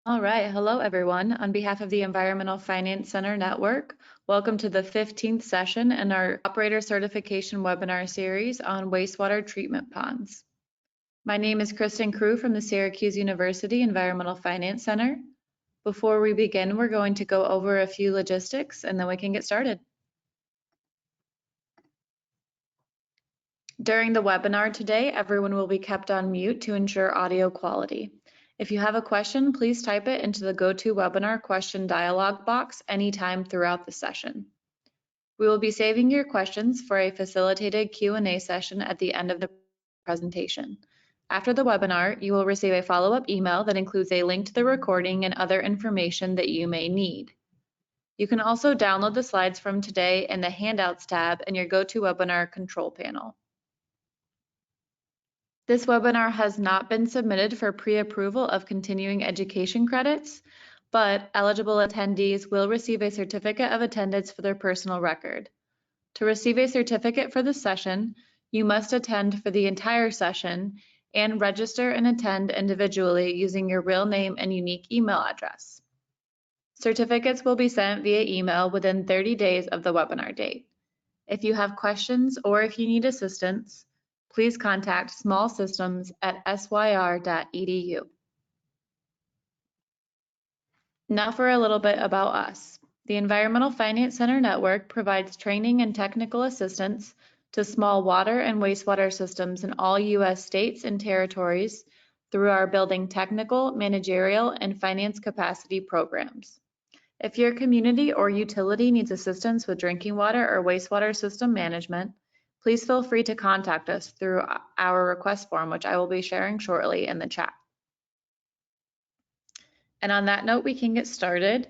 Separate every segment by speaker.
Speaker 1: All right, hello everyone. On behalf of the Environmental Finance Center Network, welcome to the 15th session in our Operator Certification webinar series on wastewater treatment ponds. My name is Kristen Crew from the Syracuse University Environmental Finance Center. Before we begin, we're going to go over a few logistics and then we can get started. During the webinar today, everyone will be kept on mute to ensure audio quality. If you have a question, please type it into the GoToWebinar question dialog box anytime throughout the session. We will be saving your questions for a facilitated Q&A session at the end of the presentation. After the webinar, you will receive a follow-up email that includes a link to the recording and other information that you may need. You can also download the slides from today in the Handouts tab in your GoToWebinar control panel. This webinar has not been submitted for pre-approval of continuing education credits, but eligible attendees will receive a certificate of attendance for their personal record. To receive a certificate for the session, you must attend for the entire session and register and attend individually using your real name and unique email address. Certificates will be sent via email within 30 days of the webinar date. If you have questions or if you need assistance, please contact smallsystems@syr.edu. Now for a little bit about us. The Environmental Finance Center Network provides training and technical assistance to small water and wastewater systems in all U.S. states and territories through our building technical, managerial, and finance capacity programs. If your community or utility needs assistance with drinking water or wastewater system management, please feel free to contact us through our request form, which I will be sharing shortly in the chat. And on that note, we can get started.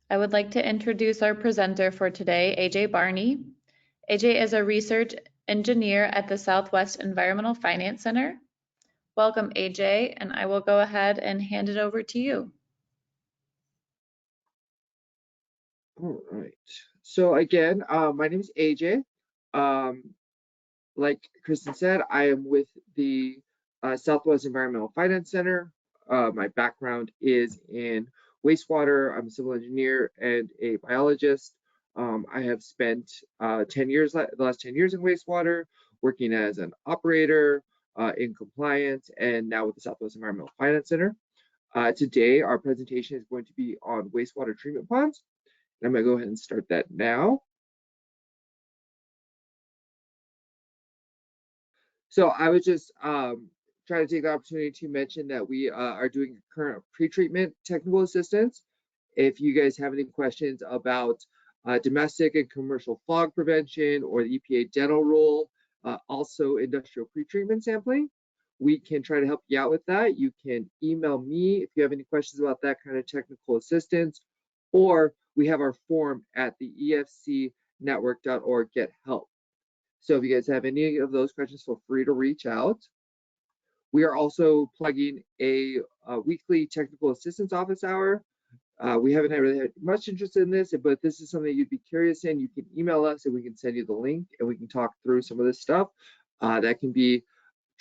Speaker 1: I would like to introduce our presenter for today, AJ Barney. AJ is a research engineer at the Southwest Environmental Finance Center. Welcome, AJ, and I will go ahead and hand it over to you.
Speaker 2: All right. So again, my name is AJ. Like Kristen said, I am with the Southwest Environmental Finance Center. My background is in wastewater. I'm a civil engineer and a biologist. I have spent the last 10 years in wastewater, working as an operator in compliance, and now with the Southwest Environmental Finance Center. Today, our presentation is going to be on wastewater treatment ponds. I'm going to go ahead and start that now. So I was just trying to take the opportunity to mention that we are doing current pre-treatment technical assistance. If you guys have any questions about domestic and commercial fog prevention or the EPA dental rule, also industrial pre-treatment sampling, we can try to help you out with that. You can email me if you have any questions about that kind of technical assistance, or we have our form at the EFCnetwork.org get help. So if you guys have any of those questions, feel free to reach out. We are also plugging a weekly technical assistance office hour. We haven't really had much interest in this, but this is something you'd be curious in. You can email us and we can send you the link and we can talk through some of this stuff. That can be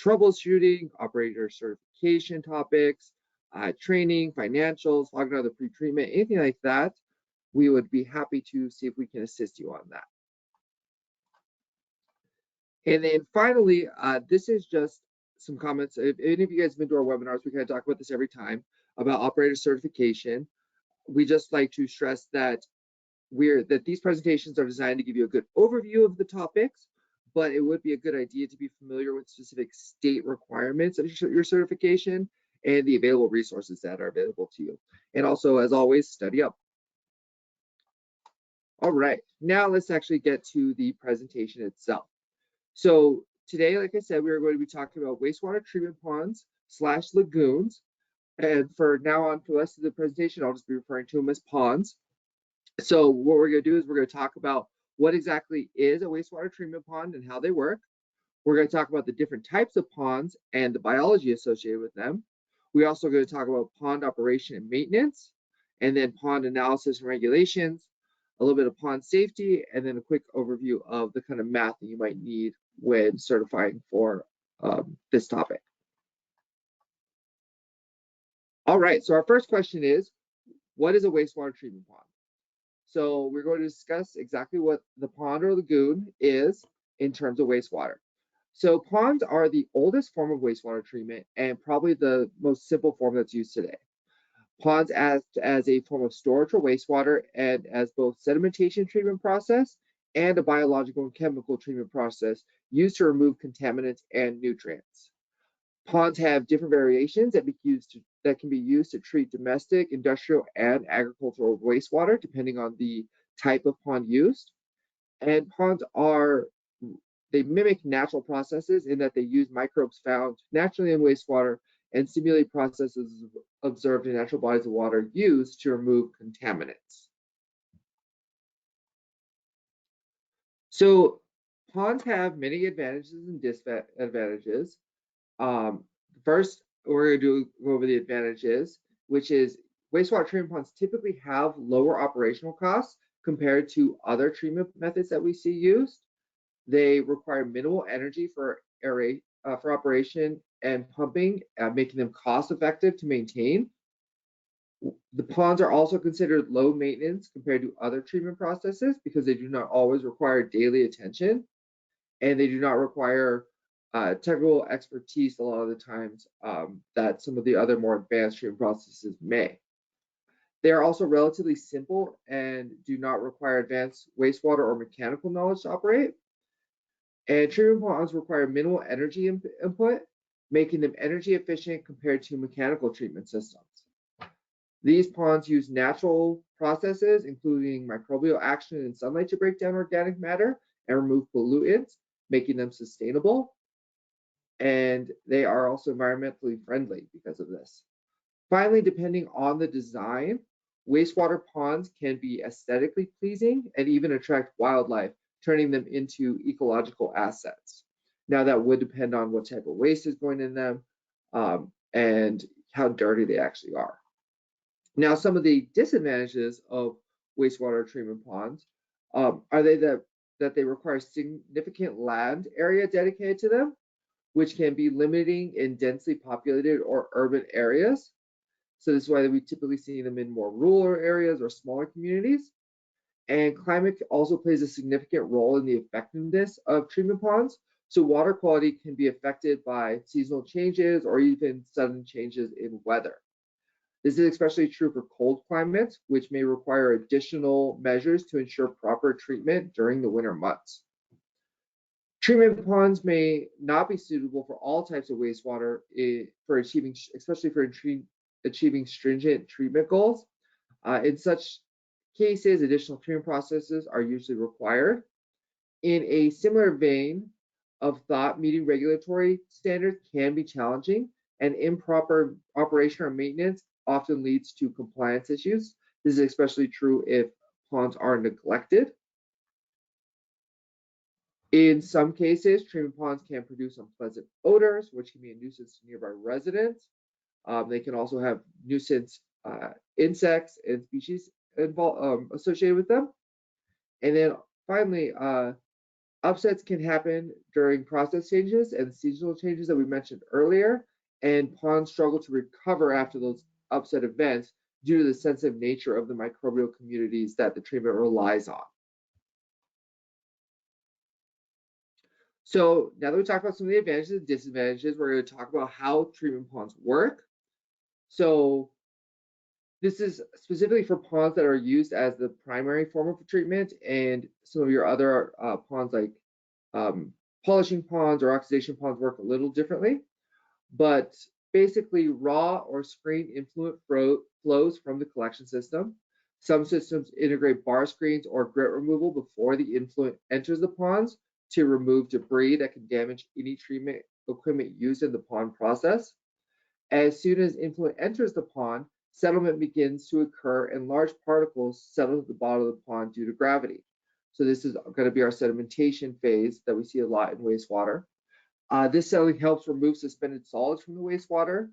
Speaker 2: troubleshooting, operator certification topics, training, financials, logging out the pre-treatment, anything like that. We would be happy to see if we can assist you on that. And then finally, this is just some comments. If any of you guys have been to our webinars, we kind of talk about this every time about operator certification. We just like to stress that these presentations are designed to give you a good overview of the topics, but it would be a good idea to be familiar with specific state requirements of your certification and the available resources that are available to you. And also, as always, study up. All right, now let's actually get to the presentation itself. So today, like I said, we are going to be talking about wastewater treatment ponds / lagoons. And for now on, for the rest of the presentation, I'll just be referring to them as ponds. So what we're going to do is we're going to talk about what exactly is a wastewater treatment pond and how they work. We're going to talk about the different types of ponds and the biology associated with them. We're also going to talk about pond operation and maintenance, and then pond analysis and regulations, a little bit of pond safety, and then a quick overview of the kind of math that you might need when certifying for this topic. All right, so our first question is, what is a wastewater treatment pond? So we're going to discuss exactly what the pond or lagoon is in terms of wastewater. So ponds are the oldest form of wastewater treatment and probably the most simple form that's used today. Ponds act as a form of storage for wastewater and as both sedimentation treatment process and a biological and chemical treatment process used to remove contaminants and nutrients. Ponds have different variations that can be used to treat domestic, industrial, and agricultural wastewater, depending on the type of pond used. And they mimic natural processes in that they use microbes found naturally in wastewater and simulate processes observed in natural bodies of water used to remove contaminants. So ponds have many advantages and disadvantages. First, we're going to go over the advantages, which is wastewater treatment ponds typically have lower operational costs compared to other treatment methods that we see used. They require minimal energy for operation and pumping, making them cost effective to maintain. The ponds are also considered low maintenance compared to other treatment processes because they do not always require daily attention, and they do not require technical expertise a lot of the times that some of the other more advanced treatment processes may. They are also relatively simple and do not require advanced wastewater or mechanical knowledge to operate. And treatment ponds require minimal energy input, making them energy efficient compared to mechanical treatment systems. These ponds use natural processes, including microbial action and sunlight, to break down organic matter and remove pollutants, making them sustainable. And they are also environmentally friendly because of this. Finally, depending on the design, wastewater ponds can be aesthetically pleasing and even attract wildlife, turning them into ecological assets. Now, that would depend on what type of waste is going in them and how dirty they actually are. Now, some of the disadvantages of wastewater treatment ponds are that they require significant land area dedicated to them, which can be limiting in densely populated or urban areas. So this is why we typically see them in more rural areas or smaller communities. And climate also plays a significant role in the effectiveness of treatment ponds. So water quality can be affected by seasonal changes or even sudden changes in weather. This is especially true for cold climates, which may require additional measures to ensure proper treatment during the winter months. Treatment ponds may not be suitable for all types of wastewater especially for achieving stringent treatment goals. In such cases, additional treatment processes are usually required. In a similar vein of thought, meeting regulatory standards can be challenging, and improper operation or maintenance often leads to compliance issues. This is especially true if ponds are neglected. In some cases, treatment ponds can produce unpleasant odors, which can be a nuisance to nearby residents. They can also have nuisance insects and species associated with them. And then finally, upsets can happen during process changes and seasonal changes that we mentioned earlier, and ponds struggle to recover after those upset events due to the sensitive nature of the microbial communities that the treatment relies on. So now that we talked about some of the advantages and disadvantages, we're going to talk about how treatment ponds work. So this is specifically for ponds that are used as the primary form of treatment, and some of your other ponds like polishing ponds or oxidation ponds work a little differently. But basically, raw or screen influent flows from the collection system. Some systems integrate bar screens or grit removal before the influent enters the ponds to remove debris that can damage any treatment equipment used in the pond process. As soon as influent enters the pond, settlement begins to occur and large particles settle at the bottom of the pond due to gravity. So this is going to be our sedimentation phase that we see a lot in wastewater. This settling helps remove suspended solids from the wastewater,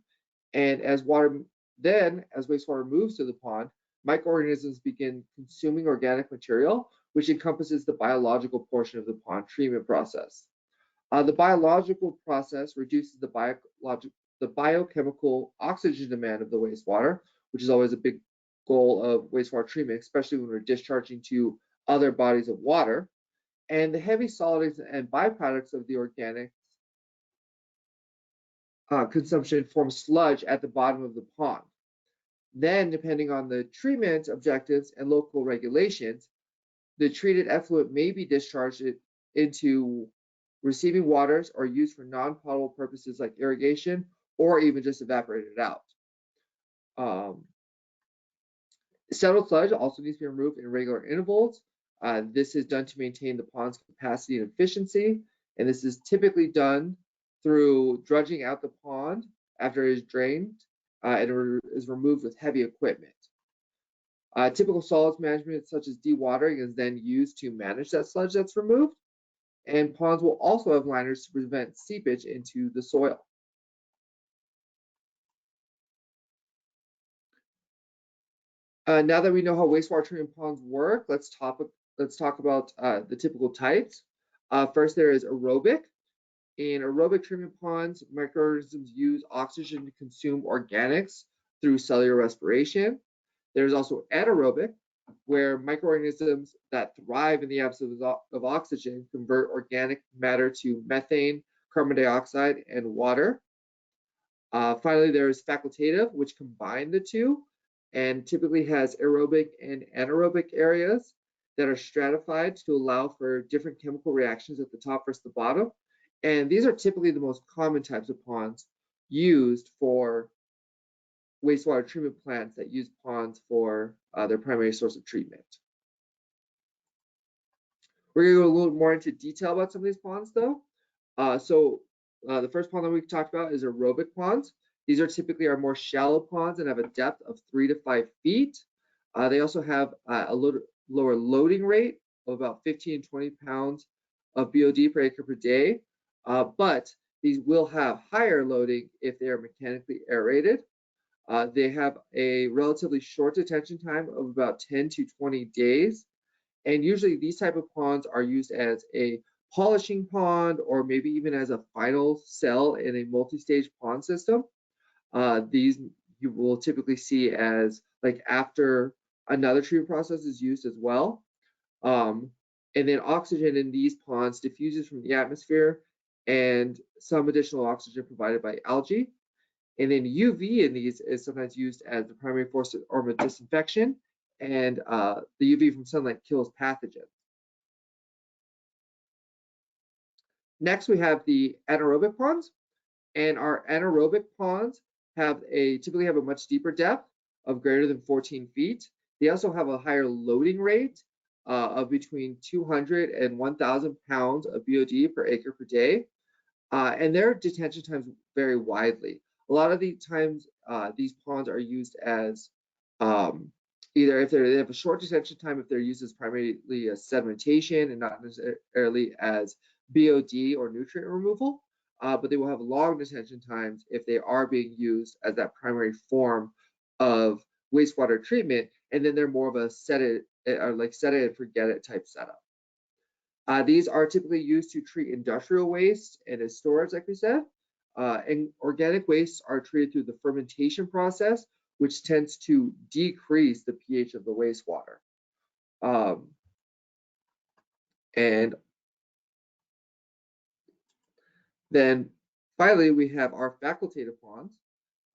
Speaker 2: and as wastewater moves to the pond, microorganisms begin consuming organic material, which encompasses the biological portion of the pond treatment process. The biological process reduces the the biochemical oxygen demand of the wastewater, which is always a big goal of wastewater treatment, especially when we're discharging to other bodies of water, and the heavy solids and byproducts of the organic consumption form sludge at the bottom of the pond. Then, depending on the treatment objectives and local regulations, the treated effluent may be discharged into receiving waters or used for non-potable purposes like irrigation, or even just evaporated out. Settled sludge also needs to be removed in regular intervals. This is done to maintain the pond's capacity and efficiency, and this is typically done through dredging out the pond after it is drained and is removed with heavy equipment. Typical solids management, such as dewatering, is then used to manage that sludge that's removed, and ponds will also have liners to prevent seepage into the soil. Now that we know how wastewater treatment ponds work, let's talk about the typical types. First, there is aerobic. In aerobic treatment ponds, microorganisms use oxygen to consume organics through cellular respiration. There's also anaerobic, where microorganisms that thrive in the absence of oxygen convert organic matter to methane, carbon dioxide, and water. Finally, there is facultative, which combine the two and typically has aerobic and anaerobic areas that are stratified to allow for different chemical reactions at the top versus the bottom. And these are typically the most common types of ponds used for wastewater treatment plants that use ponds for their primary source of treatment. We're going to go a little more into detail about some of these ponds, though. The first pond that we talked about is aerobic ponds. These are typically our more shallow ponds and have a depth of 3 to 5 feet. They also have a lower loading rate of about 15 to 20 pounds of BOD per acre per day, but these will have higher loading if they are mechanically aerated. They have a relatively short detention time of about 10 to 20 days. And usually these type of ponds are used as a polishing pond or maybe even as a final cell in a multi-stage pond system. These you will typically see as like after another treatment process is used as well. And then oxygen in these ponds diffuses from the atmosphere and some additional oxygen provided by algae. And then UV in these is sometimes used as the primary form of disinfection, and the UV from sunlight kills pathogens. Next, we have the anaerobic ponds, and our anaerobic ponds typically have a much deeper depth of greater than 14 feet. They also have a higher loading rate of between 200 and 1,000 pounds of BOD per acre per day, and their detention times vary widely. A lot of the times, these ponds are used as either if they have a short detention time, if they're used as primarily as sedimentation and not necessarily as BOD or nutrient removal, but they will have long detention times if they are being used as that primary form of wastewater treatment, and then they're more of a set it and forget it type setup. These are typically used to treat industrial waste and as storage, like we said. And organic wastes are treated through the fermentation process, which tends to decrease the pH of the wastewater. And then finally, we have our facultative ponds.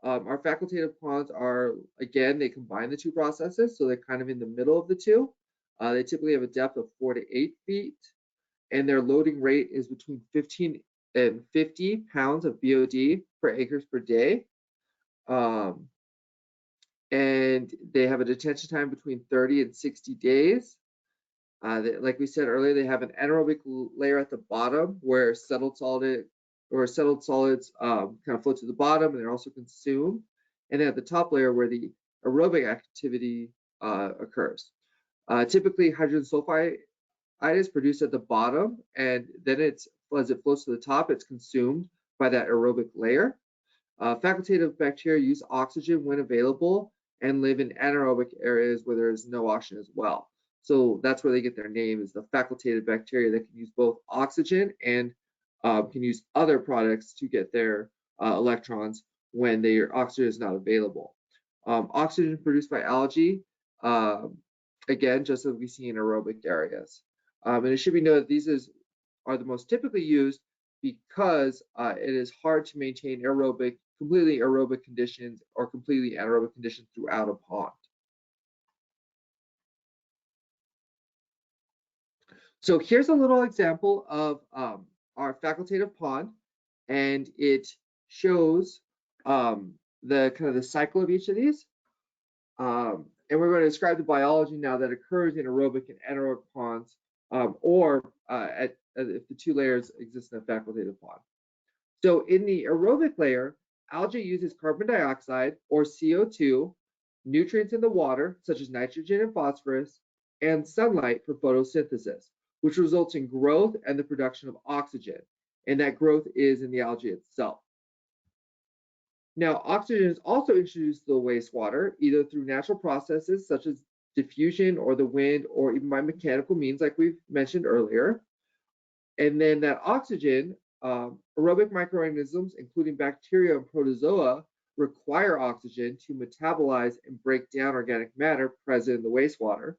Speaker 2: Our facultative ponds are, again, they combine the two processes, so they're kind of in the middle of the two. They typically have a depth of 4 to 8 feet, and their loading rate is between 15 and 50 pounds of BOD per acres per day. And they have a detention time between 30 and 60 days. Like we said earlier, they have an anaerobic layer at the bottom where settled solids kind of float to the bottom and they're also consumed. And then at the top layer where the aerobic activity occurs. Typically, hydrogen sulfide is produced at the bottom, and then as it floats to the top, it's consumed by that aerobic layer. Facultative bacteria use oxygen when available and live in anaerobic areas where there is no oxygen as well. So that's where they get their name, is the facultative bacteria that can use both oxygen and can use other products to get their electrons when their oxygen is not available. Oxygen produced by algae, again, just as we see in aerobic areas. And it should be noted these are the most typically used because it is hard to maintain completely aerobic conditions or completely anaerobic conditions throughout a pond. So here's a little example of our facultative pond, and it shows the kind of the cycle of each of these. And we're going to describe the biology now that occurs in aerobic and anaerobic ponds, or if the two layers exist in a facultative pond. So in the aerobic layer, algae uses carbon dioxide or CO2, nutrients in the water, such as nitrogen and phosphorus, and sunlight for photosynthesis, which results in growth and the production of oxygen. And that growth is in the algae itself. Now, oxygen is also introduced to the wastewater, either through natural processes such as diffusion or the wind, or even by mechanical means like we've mentioned earlier. And then that oxygen, aerobic microorganisms, including bacteria and protozoa, require oxygen to metabolize and break down organic matter present in the wastewater.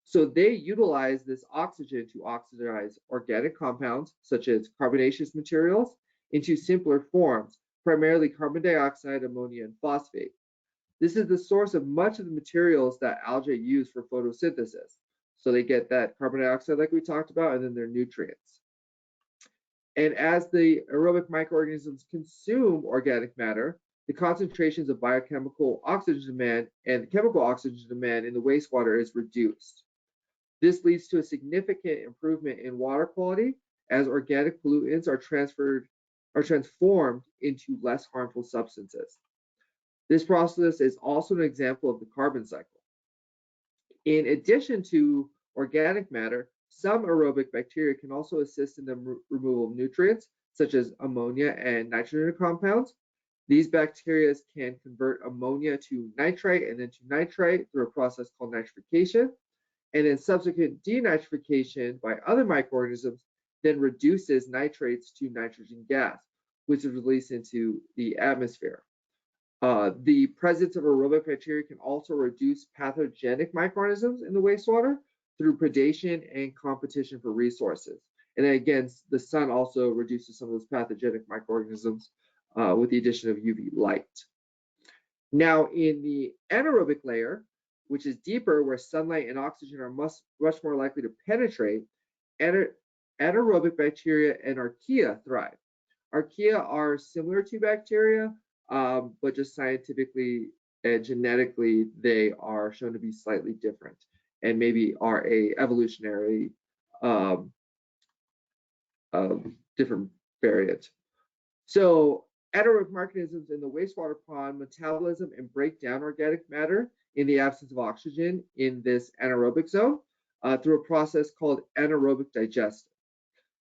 Speaker 2: So they utilize this oxygen to oxidize organic compounds, such as carbonaceous materials, into simpler forms, primarily carbon dioxide, ammonia, and phosphate. This is the source of much of the materials that algae use for photosynthesis. So they get that carbon dioxide like we talked about, and then their nutrients. And as the aerobic microorganisms consume organic matter, the concentrations of biochemical oxygen demand and chemical oxygen demand in the wastewater is reduced. This leads to a significant improvement in water quality as organic pollutants are transformed into less harmful substances. This process is also an example of the carbon cycle. In addition to organic matter, some aerobic bacteria can also assist in the removal of nutrients, such as ammonia and nitrogen compounds. These bacteria can convert ammonia to nitrite and then to nitrite through a process called nitrification. And then subsequent denitrification by other microorganisms then reduces nitrates to nitrogen gas, which is released into the atmosphere. The presence of aerobic bacteria can also reduce pathogenic microorganisms in the wastewater through predation and competition for resources. And then again, the sun also reduces some of those pathogenic microorganisms with the addition of UV light. Now, in the anaerobic layer, which is deeper, where sunlight and oxygen are much more likely to penetrate, anaerobic bacteria and archaea thrive. Archaea are similar to bacteria, but just scientifically and genetically, they are shown to be slightly different and maybe are a evolutionary different variant. So anaerobic mechanisms in the wastewater pond metabolism and break down organic matter in the absence of oxygen in this anaerobic zone through a process called anaerobic digestion.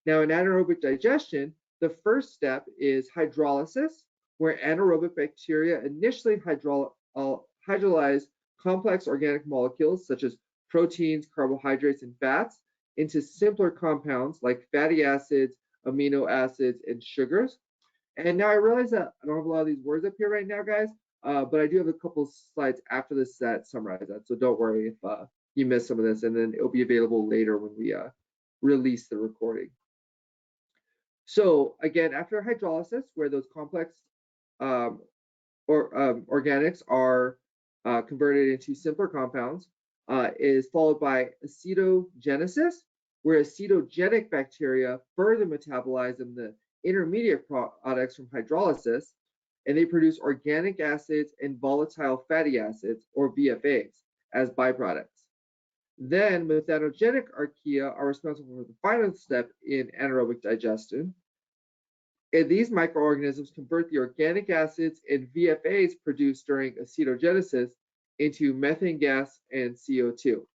Speaker 2: Now, in anaerobic digestion, the first step is hydrolysis, where anaerobic bacteria initially hydrolyze complex organic molecules such as proteins, carbohydrates, and fats into simpler compounds like fatty acids, amino acids, and sugars. And now I realize that I don't have a lot of these words up here right now, guys, but I do have a couple slides after this that summarize that. So don't worry if you missed some of this, and then it'll be available later when we release the recording. So again, after hydrolysis, where those complex organics are converted into simpler compounds, is followed by acetogenesis, where acetogenic bacteria further metabolize the intermediate products from hydrolysis, and they produce organic acids and volatile fatty acids, or VFAs, as byproducts. Then methanogenic archaea are responsible for the final step in anaerobic digestion. And these microorganisms convert the organic acids and VFAs produced during acetogenesis into methane gas and CO2.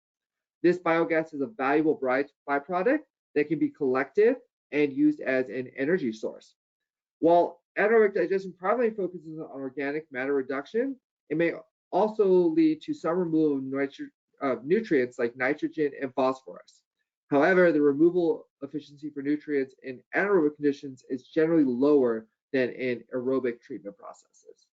Speaker 2: This biogas is a valuable byproduct that can be collected and used as an energy source. While anaerobic digestion primarily focuses on organic matter reduction, it may also lead to some removal of nutrients like nitrogen and phosphorus. However, the removal efficiency for nutrients in anaerobic conditions is generally lower than in aerobic treatment processes.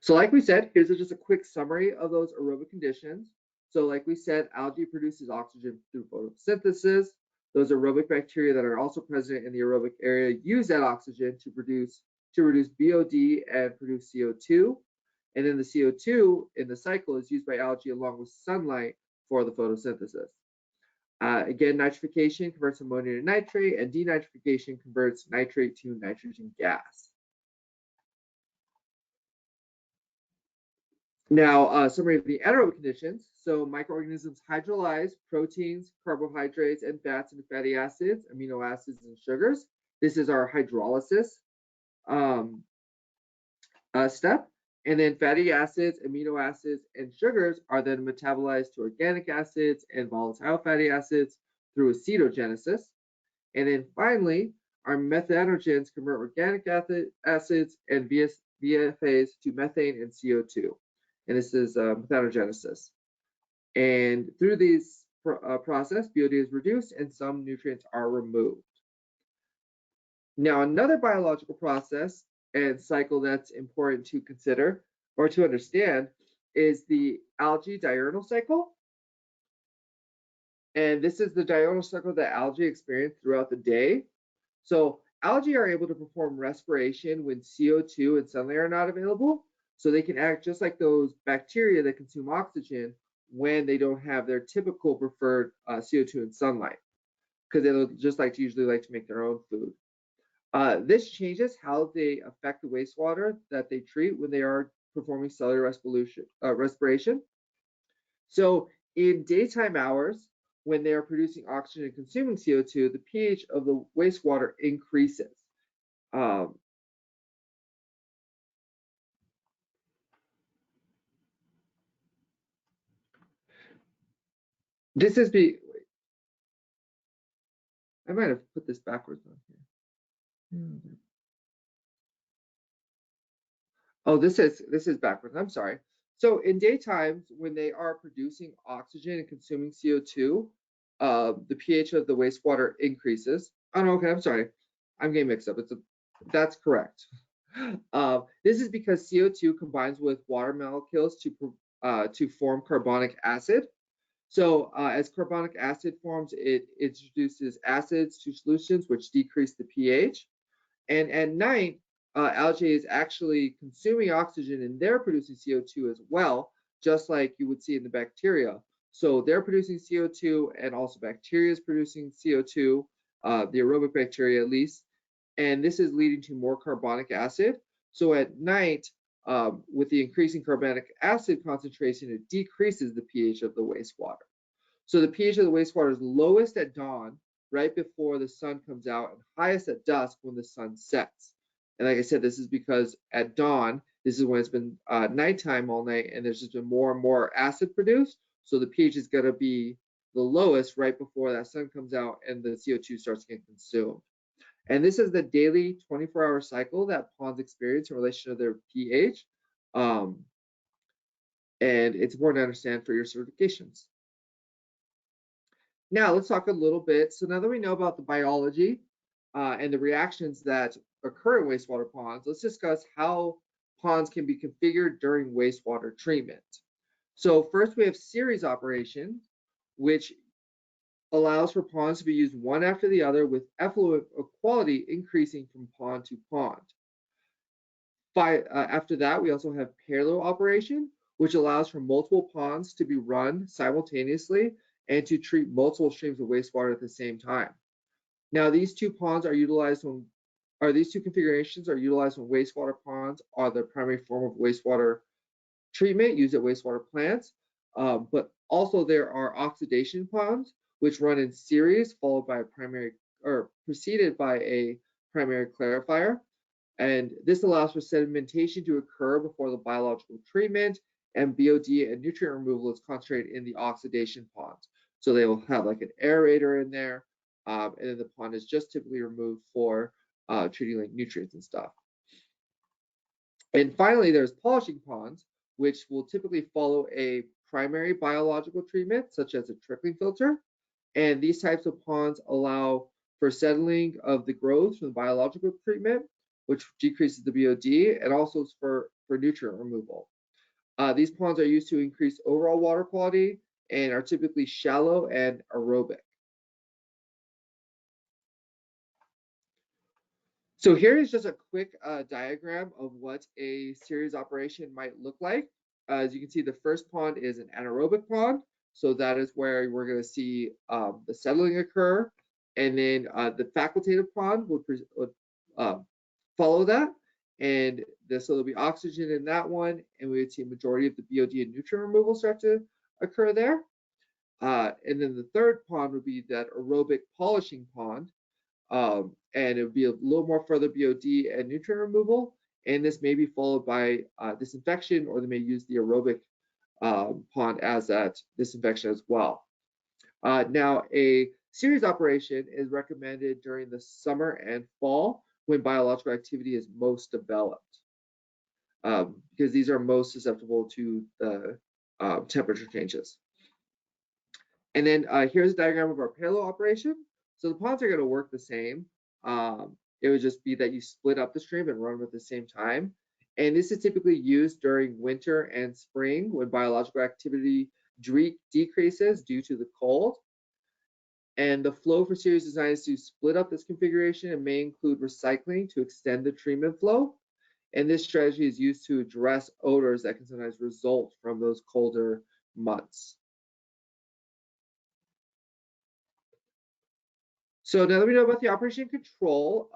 Speaker 2: So like we said, here's just a quick summary of those aerobic conditions. So like we said, algae produces oxygen through photosynthesis. Those aerobic bacteria that are also present in the aerobic area use that oxygen to reduce BOD and produce CO2. And then the CO2 in the cycle is used by algae along with sunlight for the photosynthesis. Again, nitrification converts ammonia to nitrate, and denitrification converts nitrate to nitrogen gas. Now, summary of the anaerobic conditions. So microorganisms hydrolyze proteins, carbohydrates, and fats into fatty acids, amino acids, and sugars. This is our hydrolysis step. And then fatty acids, amino acids, and sugars are then metabolized to organic acids and volatile fatty acids through acetogenesis. And then finally, our methanogens convert organic acids and VFAs to methane and CO2. And this is methanogenesis. And through this process, BOD is reduced and some nutrients are removed. Now, another biological process and cycle that's important to consider or to understand is the algae diurnal cycle. And this is the diurnal cycle that algae experience throughout the day. So algae are able to perform respiration when CO2 and sunlight are not available. So they can act just like those bacteria that consume oxygen when they don't have their typical preferred CO2 and sunlight, because they just usually like to make their own food. This changes how they affect the wastewater that they treat when they are performing cellular respiration. So in daytime hours, when they are producing oxygen and consuming CO2, the pH of the wastewater increases. This is I might have put this backwards on here. Oh, this is backwards. I'm sorry. So in daytimes, when they are producing oxygen and consuming CO2, the pH of the wastewater increases. Oh no, okay, I'm sorry. I'm getting mixed up. That's correct. This is because CO2 combines with water molecules to form carbonic acid. So as carbonic acid forms, it introduces acids to solutions, which decrease the pH. And at night, algae is actually consuming oxygen and they're producing CO2 as well, just like you would see in the bacteria. So they're producing CO2 and also bacteria is producing CO2, the aerobic bacteria at least. And this is leading to more carbonic acid. So at night, with the increasing carbonic acid concentration, it decreases the pH of the wastewater. So the pH of the wastewater is lowest at dawn, right before the sun comes out, and highest at dusk when the sun sets. And like I said, this is because at dawn, this is when it's been nighttime all night, and there's just been more and more acid produced. So the pH is going to be the lowest right before that sun comes out and the CO2 starts getting consumed. And this is the daily 24-hour cycle that ponds experience in relation to their pH. And it's important to understand for your certifications. Now let's talk a little bit. So now that we know about the biology and the reactions that occur in wastewater ponds, let's discuss how ponds can be configured during wastewater treatment. So first we have series operations, which allows for ponds to be used one after the other with effluent quality increasing from pond to pond. After that, we also have parallel operation, which allows for multiple ponds to be run simultaneously and to treat multiple streams of wastewater at the same time. Now, these two configurations are utilized when wastewater ponds are the primary form of wastewater treatment used at wastewater plants. But also there are oxidation ponds, which run in series, followed by preceded by a primary clarifier. And this allows for sedimentation to occur before the biological treatment, and BOD and nutrient removal is concentrated in the oxidation ponds. So they will have like an aerator in there, and then the pond is just typically removed for treating like nutrients and stuff. And finally, there's polishing ponds, which will typically follow a primary biological treatment, such as a trickling filter. And these types of ponds allow for settling of the growth from the biological treatment, which decreases the BOD, and also for for nutrient removal. These ponds are used to increase overall water quality and are typically shallow and aerobic. So here is just a quick diagram of what a series operation might look like. As you can see, the first pond is an anaerobic pond. So that is where we're going to see the settling occur. And then the facultative pond would follow that. And so there'll be oxygen in that one. And we would see a majority of the BOD and nutrient removal start to occur there. And then the third pond would be that aerobic polishing pond. And it would be a little more further BOD and nutrient removal. And this may be followed by disinfection, or they may use the aerobic pond as that disinfection as well. Now, a series operation is recommended during the summer and fall when biological activity is most developed, because these are most susceptible to the temperature changes. And then here's a diagram of our parallel operation. So the ponds are going to work the same. It would just be that you split up the stream and run them at the same time. And this is typically used during winter and spring when biological activity decreases due to the cold. And the flow for series design is to split up this configuration and may include recycling to extend the treatment flow. And this strategy is used to address odors that can sometimes result from those colder months. So now that we know about the operation control,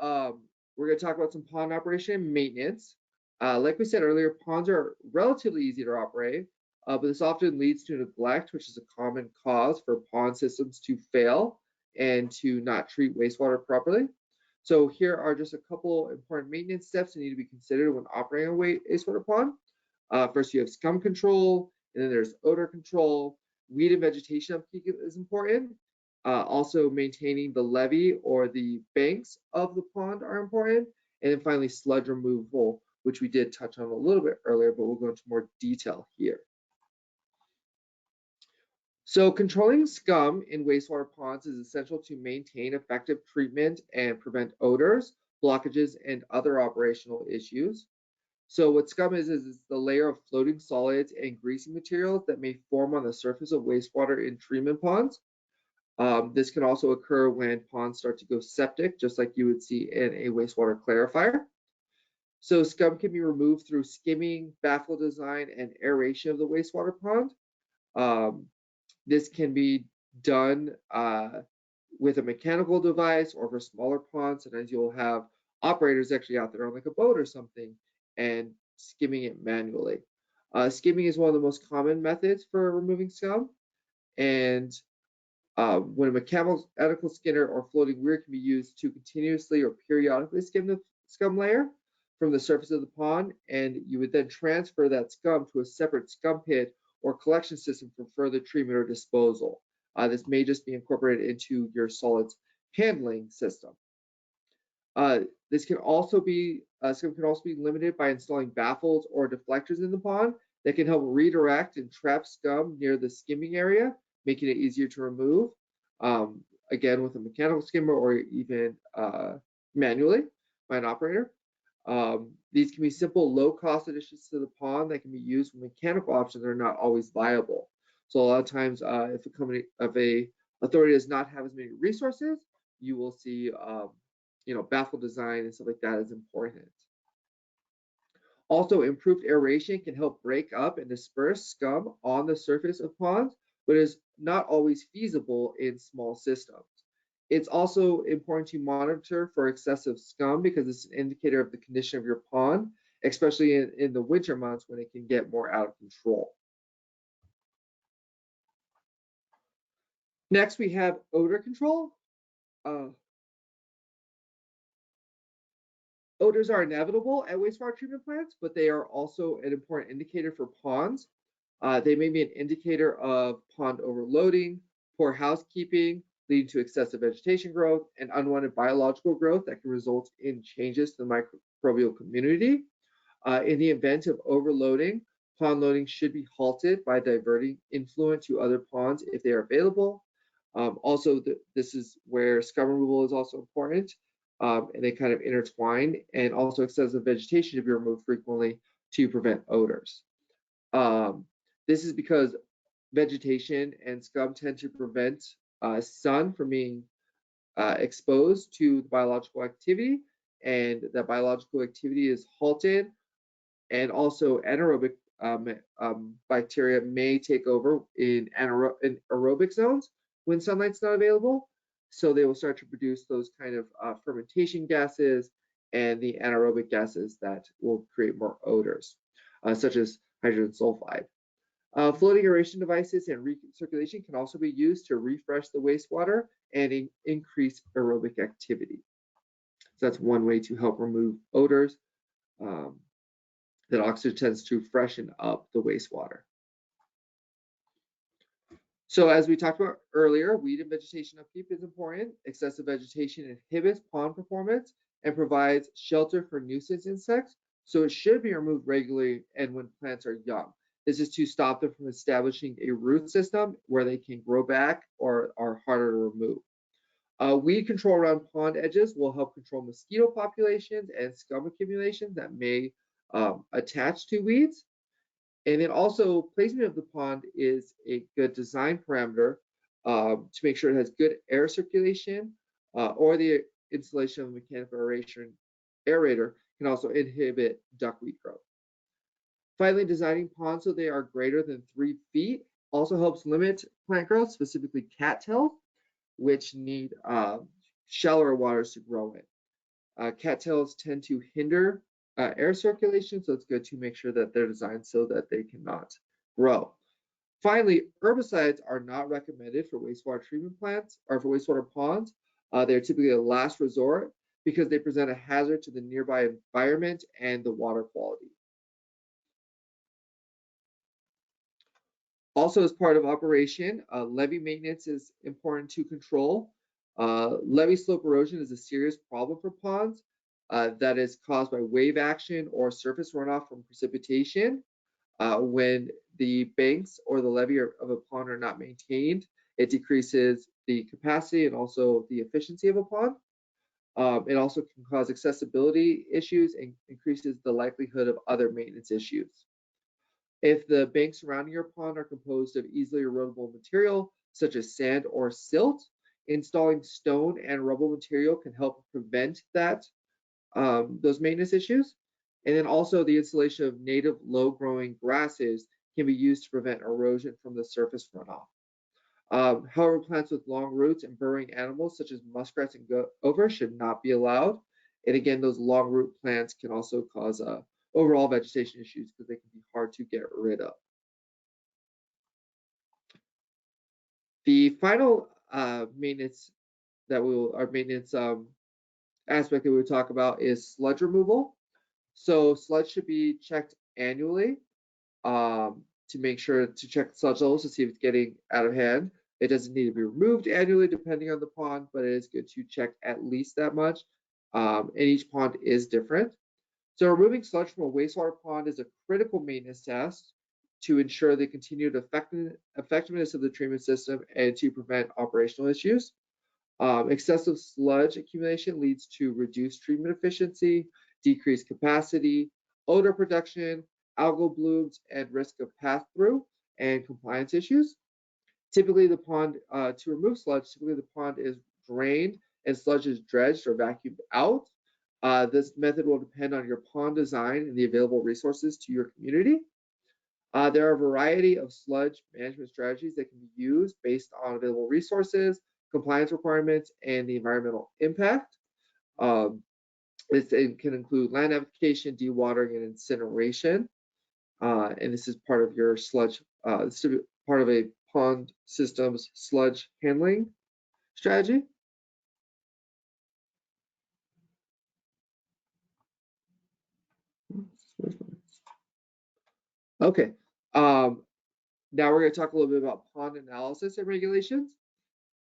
Speaker 2: we're going to talk about some pond operation and maintenance. Like we said earlier, ponds are relatively easy to operate, but this often leads to neglect, which is a common cause for pond systems to fail and to not treat wastewater properly. So here are just a couple important maintenance steps that need to be considered when operating a wastewater pond. First, you have scum control, and then there's odor control. Weed and vegetation upkeep is important. Also, maintaining the levee or the banks of the pond are important. And then finally, sludge removal, which we did touch on a little bit earlier, but we'll go into more detail here. So controlling scum in wastewater ponds is essential to maintain effective treatment and prevent odors, blockages, and other operational issues. So what scum is the layer of floating solids and greasy materials that may form on the surface of wastewater in treatment ponds. This can also occur when ponds start to go septic, just like you would see in a wastewater clarifier. So scum can be removed through skimming, baffle design, and aeration of the wastewater pond. This can be done with a mechanical device, or for smaller ponds, sometimes you'll have operators actually out there on like a boat or something and skimming it manually. Skimming is one of the most common methods for removing scum. And when a mechanical skinner or floating weir can be used to continuously or periodically skim the scum layer from the surface of the pond, and you would then transfer that scum to a separate scum pit or collection system for further treatment or disposal. This may just be incorporated into your solids handling system. This can also be scum can also be limited by installing baffles or deflectors in the pond that can help redirect and trap scum near the skimming area, making it easier to remove, again with a mechanical skimmer or even manually by an operator. These can be simple, low-cost additions to the pond that can be used when mechanical options are not always viable. So a lot of times, if a authority does not have as many resources, you will see, baffle design and stuff like that is important. Also, improved aeration can help break up and disperse scum on the surface of ponds, but is not always feasible in small systems. It's also important to monitor for excessive scum because it's an indicator of the condition of your pond, especially in the winter months when it can get more out of control. Next, we have odor control. Odors are inevitable at wastewater treatment plants, but they are also an important indicator for ponds. They may be an indicator of pond overloading, poor housekeeping, leading to excessive vegetation growth and unwanted biological growth that can result in changes to the microbial community. In the event of overloading, pond loading should be halted by diverting influent to other ponds if they are available. Also, this is where scum removal is also important, and they kind of intertwine, and also excessive vegetation to be removed frequently to prevent odors. This is because vegetation and scum tend to prevent sun from being exposed to the biological activity, and that biological activity is halted, and also anaerobic bacteria may take over in aerobic zones when sunlight's not available. So they will start to produce those kind of fermentation gases and the anaerobic gases that will create more odors, such as hydrogen sulfide. Floating aeration devices and recirculation can also be used to refresh the wastewater and increase aerobic activity. So that's one way to help remove odors. That oxygen tends to freshen up the wastewater. So as we talked about earlier, weed and vegetation upkeep is important. Excessive vegetation inhibits pond performance and provides shelter for nuisance insects. So it should be removed regularly and when plants are young. This is to stop them from establishing a root system where they can grow back or are harder to remove. Weed control around pond edges will help control mosquito populations and scum accumulation that may attach to weeds. And then also placement of the pond is a good design parameter to make sure it has good air circulation, or the installation of a mechanical aerator can also inhibit duckweed growth. Finally, designing ponds so they are greater than 3 feet also helps limit plant growth, specifically cattails, which need shallower waters to grow in. Cattails tend to hinder air circulation, so it's good to make sure that they're designed so that they cannot grow. Finally, herbicides are not recommended for wastewater treatment plants or for wastewater ponds. They're typically a last resort because they present a hazard to the nearby environment and the water quality. Also, as part of operation, levee maintenance is important to control. Levee slope erosion is a serious problem for ponds that is caused by wave action or surface runoff from precipitation. When the banks or the levee of a pond are not maintained, it decreases the capacity and also the efficiency of a pond. It also can cause accessibility issues and increases the likelihood of other maintenance issues. If the banks surrounding your pond are composed of easily erodible material, such as sand or silt, installing stone and rubble material can help prevent that, those maintenance issues. And then also the installation of native low-growing grasses can be used to prevent erosion from the surface runoff. However, plants with long roots and burrowing animals such as muskrats and gopher should not be allowed. And again, those long root plants can also cause overall vegetation issues because they can be hard to get rid of. The final maintenance aspect that we'll talk about is sludge removal. So sludge should be checked annually to make sure to check the sludge levels to see if it's getting out of hand. It doesn't need to be removed annually depending on the pond, but it is good to check at least that much. And each pond is different. So removing sludge from a wastewater pond is a critical maintenance task to ensure the continued effectiveness of the treatment system and to prevent operational issues. Excessive sludge accumulation leads to reduced treatment efficiency, decreased capacity, odor production, algal blooms, and risk of pass-through and compliance issues. Typically, the pond, to remove sludge, the pond is drained and sludge is dredged or vacuumed out. This method will depend on your pond design and the available resources to your community. There are a variety of sludge management strategies that can be used based on available resources, compliance requirements, and the environmental impact. It can include land application, dewatering, and incineration. And this is part of your sludge, this is part of a pond system's sludge handling strategy. Okay, now we're going to talk a little bit about pond analysis and regulations.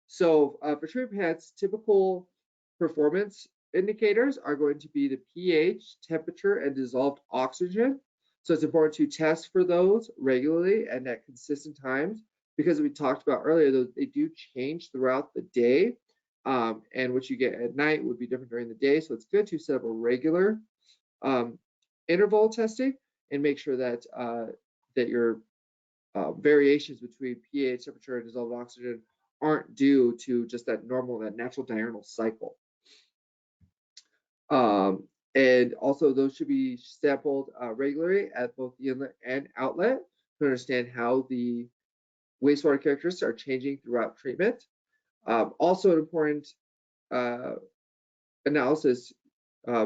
Speaker 2: So for treatment plants, typical performance indicators are going to be the pH, temperature, and dissolved oxygen. So it's important to test for those regularly and at consistent times because we talked about earlier, they do change throughout the day. And what you get at night would be different during the day. So it's good to set up a regular interval testing. and make sure that that your variations between pH, temperature, and dissolved oxygen aren't due to just that natural diurnal cycle. And also those should be sampled regularly at both the inlet and outlet to understand how the wastewater characteristics are changing throughout treatment. Also an important analysis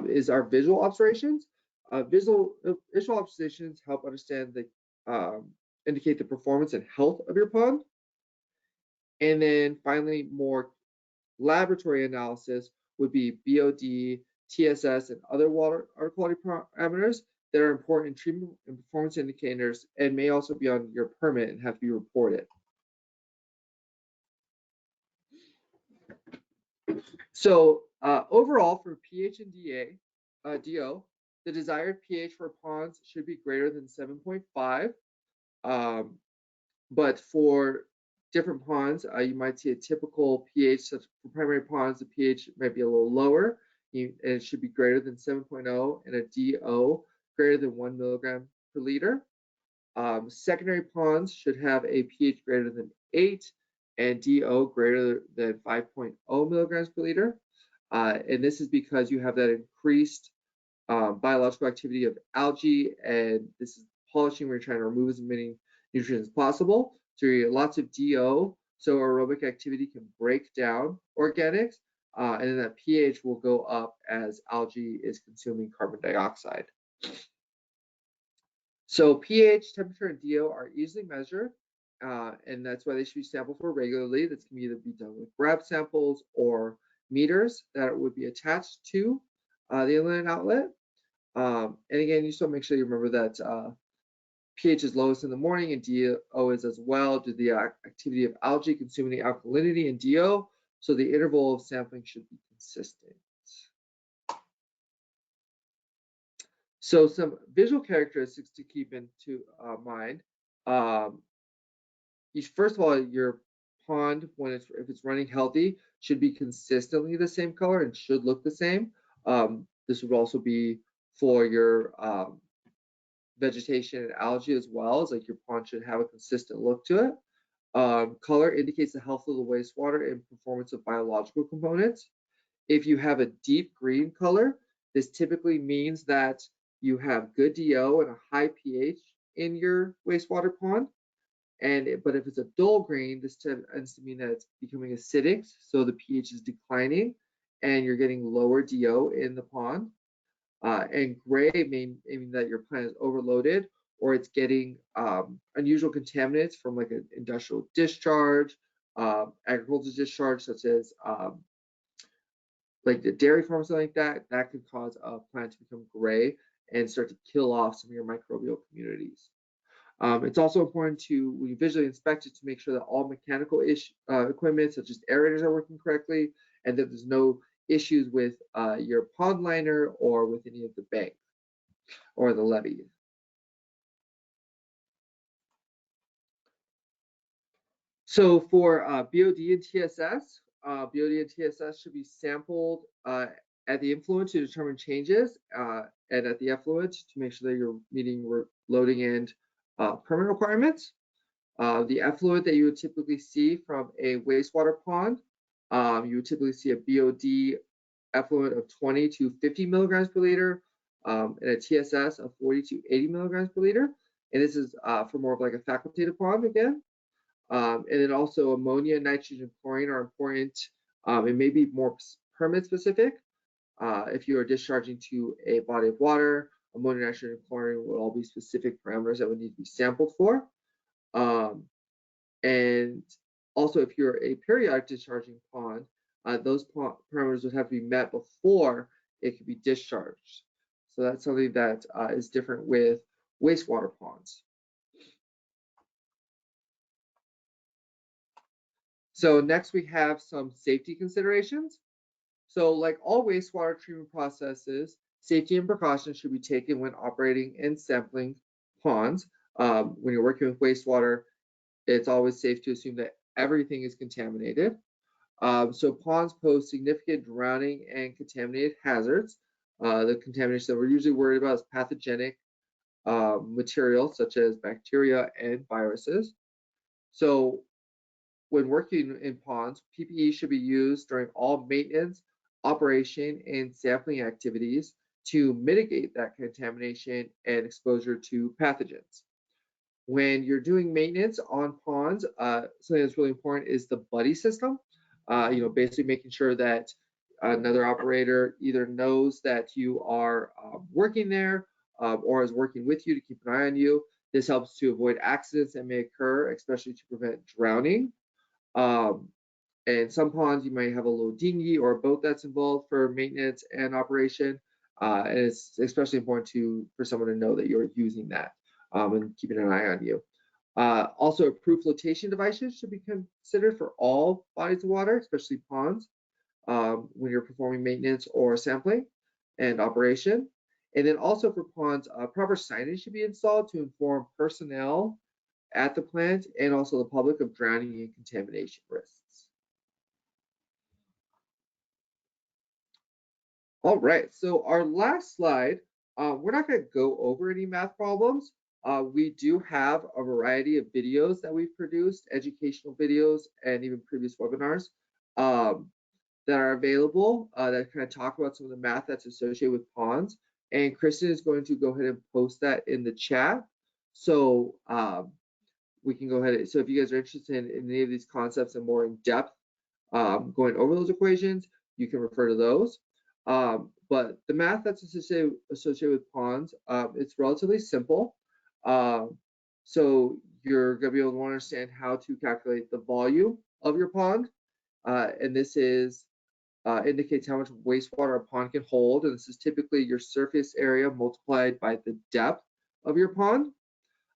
Speaker 2: is our visual observations. Visual observations help understand indicate the performance and health of your pond. And then finally, more laboratory analysis would be BOD, TSS, and other water quality parameters that are important treatment and performance indicators and may also be on your permit and have to be reported. So overall, for pH and DO, the desired pH for ponds should be greater than 7.5. But for different ponds, you might see a typical pH, such for primary ponds, the pH might be a little lower, and it should be greater than 7.0, and a DO greater than 1 milligram per liter. Secondary ponds should have a pH greater than 8 and DO greater than 5.0 milligrams per liter. And this is because you have that increased biological activity of algae, and this is polishing where you're trying to remove as many nutrients as possible. So you get lots of DO, so aerobic activity can break down organics, and then that pH will go up as algae is consuming carbon dioxide. So pH, temperature, and DO are easily measured, and that's why they should be sampled for regularly. This can either be done with grab samples or meters that would be attached to the inlet and outlet. And again, you still make sure you remember that pH is lowest in the morning and DO is as well due to the activity of algae consuming the alkalinity in DO. So the interval of sampling should be consistent. So some visual characteristics to keep into mind. First of all, your pond, if it's running healthy, should be consistently the same color and should look the same. This would also be for your vegetation and algae as well, as like your pond should have a consistent look to it. Color indicates the health of the wastewater and performance of biological components. If you have a deep green color, this typically means that you have good DO and a high pH in your wastewater pond. But if it's a dull green, this tends to mean that it's becoming acidic, so the pH is declining and you're getting lower DO in the pond. And gray mean that your plant is overloaded or it's getting unusual contaminants from like an industrial discharge, agricultural discharge, such as like the dairy farm, something like that. That could cause a plant to become gray and start to kill off some of your microbial communities. It's also important to, when you visually inspect it, to make sure that all mechanical equipment, such as aerators, are working correctly, and that there's no issues with your pond liner or with any of the bank or the levee. So for BOD and TSS, BOD and TSS should be sampled at the influent to determine changes, and at the effluent to make sure that you're meeting loading and permit requirements. The effluent that you would typically see from a wastewater pond, you would typically see a BOD effluent of 20 to 50 milligrams per liter, and a TSS of 40 to 80 milligrams per liter. And this is for more of like a facultative pond again. And then also ammonia, nitrogen, chlorine are important. It may be more permit specific. If you are discharging to a body of water, ammonia, nitrogen, and chlorine will all be specific parameters that would need to be sampled for. And also, if you're a periodic discharging pond, those parameters would have to be met before it could be discharged. So that's something that is different with wastewater ponds. So next we have some safety considerations. So like all wastewater treatment processes, safety and precautions should be taken when operating and sampling ponds. When you're working with wastewater, it's always safe to assume that everything is contaminated. So ponds pose significant drowning and contaminated hazards. The contamination that we're usually worried about is pathogenic materials such as bacteria and viruses. So when working in ponds, PPE should be used during all maintenance, operation, and sampling activities to mitigate that contamination and exposure to pathogens. When you're doing maintenance on ponds, something that's really important is the buddy system. Basically making sure that another operator either knows that you are working there or is working with you to keep an eye on you. This helps to avoid accidents that may occur, especially to prevent drowning. And some ponds, you might have a little dinghy or a boat that's involved for maintenance and operation. And it's especially important for someone to know that you're using that and keeping an eye on you. Also, approved flotation devices should be considered for all bodies of water, especially ponds, when you're performing maintenance or sampling and operation. And then also for ponds, proper signage should be installed to inform personnel at the plant and also the public of drowning and contamination risks. All right, so our last slide, we're not going to go over any math problems. We do have a variety of videos that we've produced, educational videos, and even previous webinars that are available that kind of talk about some of the math that's associated with ponds. And Kristen is going to go ahead and post that in the chat. So we can go ahead. So if you guys are interested in any of these concepts and more in depth going over those equations, you can refer to those. But the math that's associated with ponds, it's relatively simple. So you're going to be able to understand how to calculate the volume of your pond. And this indicates how much wastewater a pond can hold. And this is typically your surface area multiplied by the depth of your pond.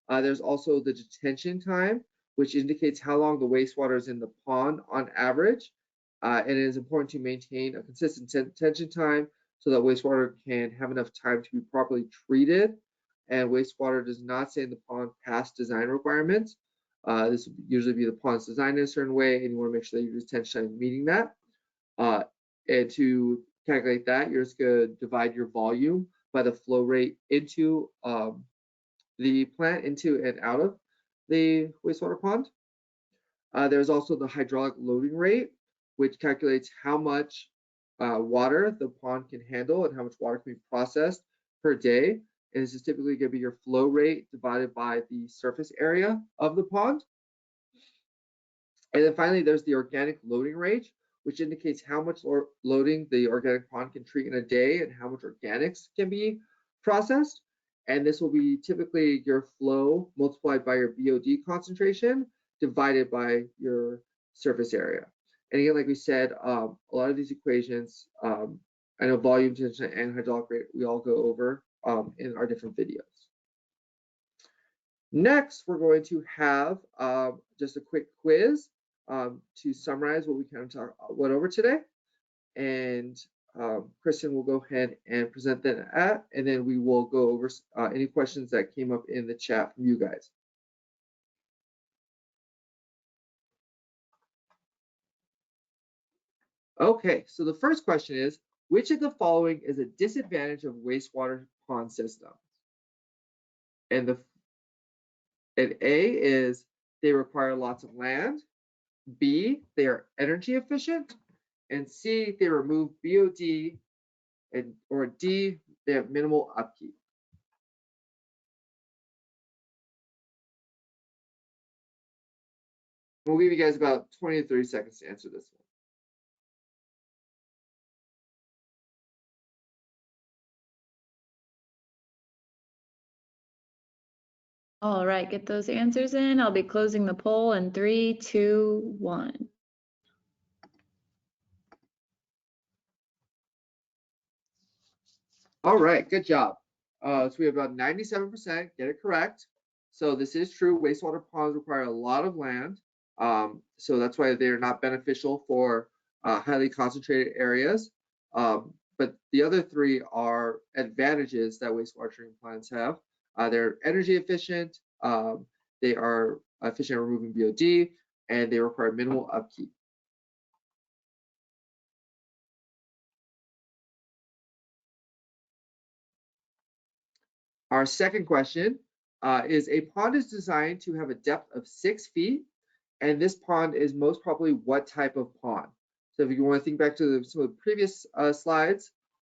Speaker 2: There's also the detention time, which indicates how long the wastewater is in the pond on average. And it is important to maintain a consistent detention time so that wastewater can have enough time to be properly treated. And wastewater does not stay in the pond past design requirements. This would usually be the pond's designed in a certain way, and you want to make sure that your detention time is meeting that. And to calculate that, you're just going to divide your volume by the flow rate into the plant into and out of the wastewater pond. There's also the hydraulic loading rate, which calculates how much water the pond can handle and how much water can be processed per day. And this is typically going to be your flow rate divided by the surface area of the pond. And then finally, there's the organic loading rate, which indicates how much loading the organic pond can treat in a day and how much organics can be processed. And this will be typically your flow multiplied by your BOD concentration divided by your surface area. And again, like we said, a lot of these equations, I know volume, tension, and hydraulic rate, we all go over in our different videos. Next, we're going to have just a quick quiz to summarize what we kind of went over today. And Kristen will go ahead and present that and then we will go over any questions that came up in the chat from you guys. Okay, so the first question is, which of the following is a disadvantage of wastewater pond systems? And A is they require lots of land. B, they are energy efficient. And C, they remove BOD. Or D, they have minimal upkeep. We'll give you guys about 20 to 30 seconds to answer this one.
Speaker 1: All right, get those answers in. I'll be closing the poll in 3, 2, 1.
Speaker 2: All right, good job. So we have about 97% get it correct. So this is true. Wastewater ponds require a lot of land. So that's why they're not beneficial for highly concentrated areas. But the other three are advantages that wastewater treatment plants have. They're energy efficient, they are efficient at removing BOD, and they require minimal upkeep. Our second question is a pond is designed to have a depth of 6 feet, and this pond is most probably what type of pond? So if you want to think back to some of the previous slides,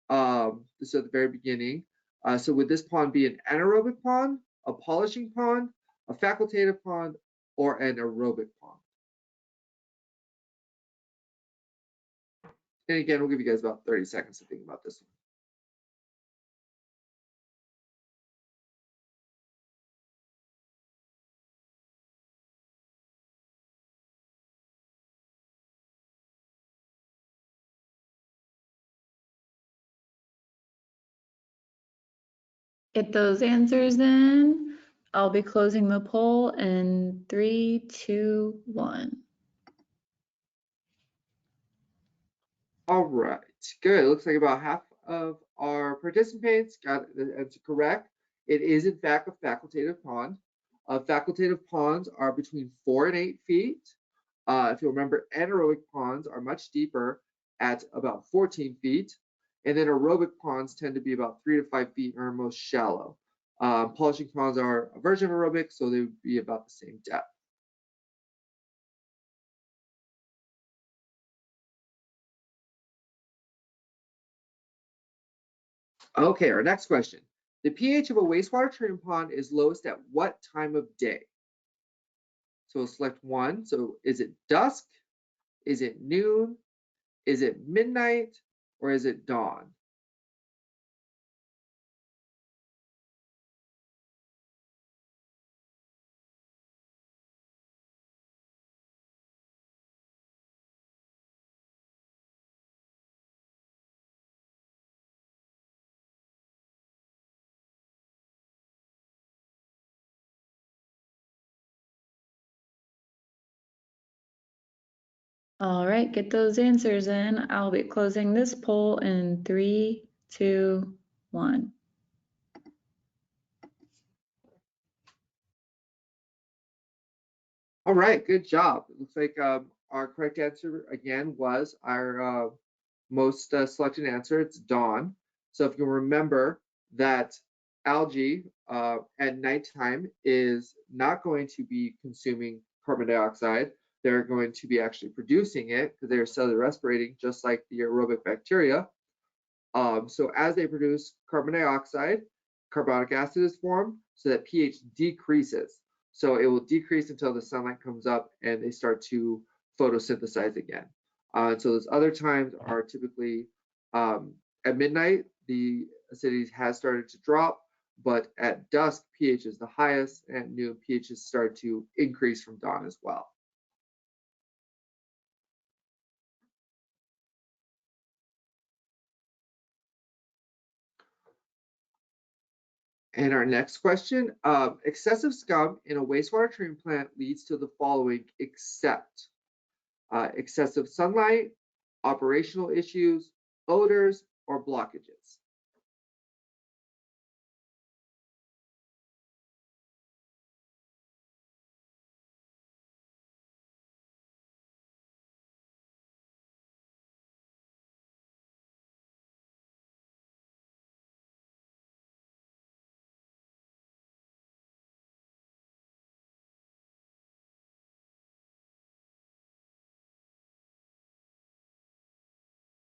Speaker 2: this is at the very beginning. So would this pond be an anaerobic pond, a polishing pond, a facultative pond, or an aerobic pond? And again, we'll give you guys about 30 seconds to think about this one.
Speaker 1: Get those answers in. I'll be closing the poll in 3, 2, 1.
Speaker 2: All right, good. It looks like about half of our participants got the answer correct. It is in fact a facultative pond. Facultative ponds are between 4 and 8 feet. If you remember, anaerobic ponds are much deeper at about 14 feet. And then aerobic ponds tend to be about 3 to 5 feet and are most shallow. Polishing ponds are a version of aerobic, so they would be about the same depth. Okay, our next question. The pH of a wastewater treatment pond is lowest at what time of day? So we'll select one. So is it dusk? Is it noon? Is it midnight? Or is it dawn?
Speaker 1: All right, get those answers in. I'll be closing this poll in 3, 2, 1.
Speaker 2: All right, good job. It looks like our correct answer again was our most selected answer. It's dawn. So if you remember that algae at nighttime is not going to be consuming carbon dioxide. They're going to be actually producing it because they're cellular respirating, just like the aerobic bacteria. So as they produce carbon dioxide, carbonic acid is formed so that pH decreases. So it will decrease until the sunlight comes up and they start to photosynthesize again. So those other times are typically at midnight, the acidity has started to drop, but at dusk, pH is the highest, and at noon, pH has started to increase from dawn as well. And our next question, excessive scum in a wastewater treatment plant leads to the following except excessive sunlight, operational issues, odors, or blockages.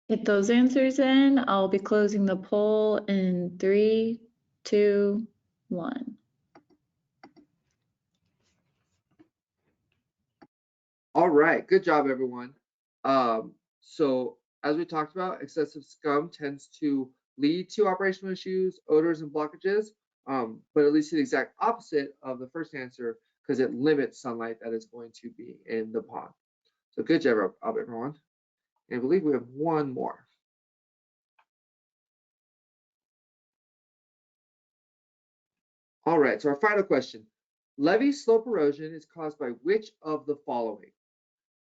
Speaker 1: Get those answers in. I'll be closing the poll in 3, 2, 1.
Speaker 2: All right, good job, everyone. So as we talked about, excessive scum tends to lead to operational issues, odors, and blockages, but it leads to the exact opposite of the first answer because it limits sunlight that is going to be in the pond. So good job, everyone. And I believe we have one more. All right, so our final question. Levee slope erosion is caused by which of the following?